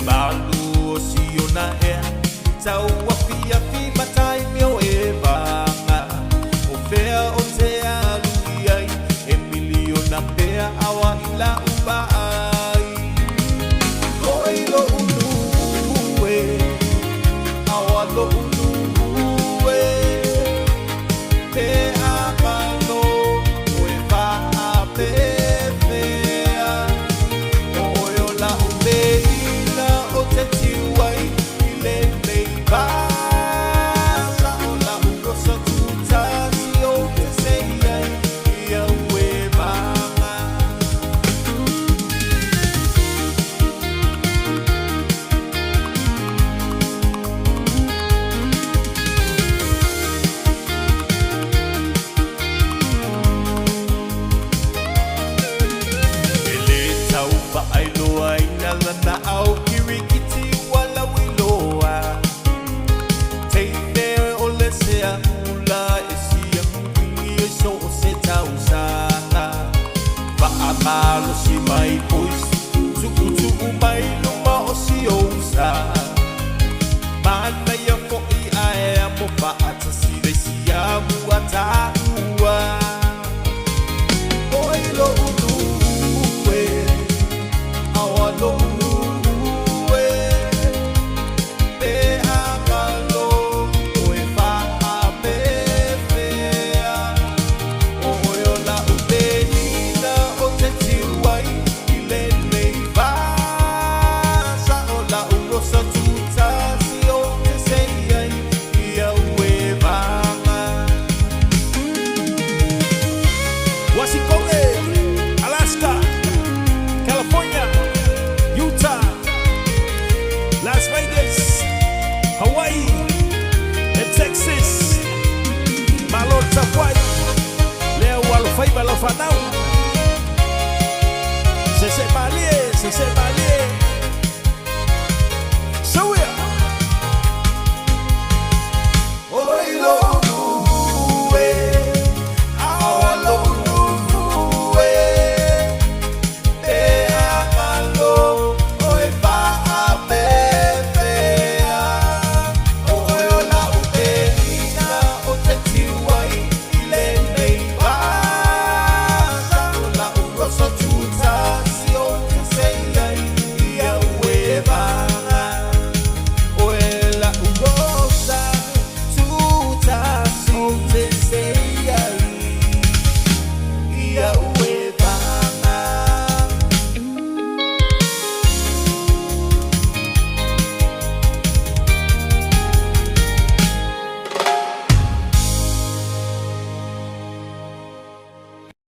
Malu siyo na sa wafia fi matai mio evanga o fea o te aluiai Emilio na pea awa ila ubai Loi lo ulue awa lo ulue te amano o eva a pefea o yo la umeina o te tiwai na au kirikiti wala wiloa Teine o lesea ula esia kuingi so o se tausana Va amalo si mai pois Tukutu mai luma o si ousa Mana ya fo I ae amo pa ata si resi amu ataua Oilo ulue Awalo Alaska, California, Utah, Las Vegas, Hawaii, and Texas. Malon Tapuay, Leo Walfay Balofanao. Se se malie.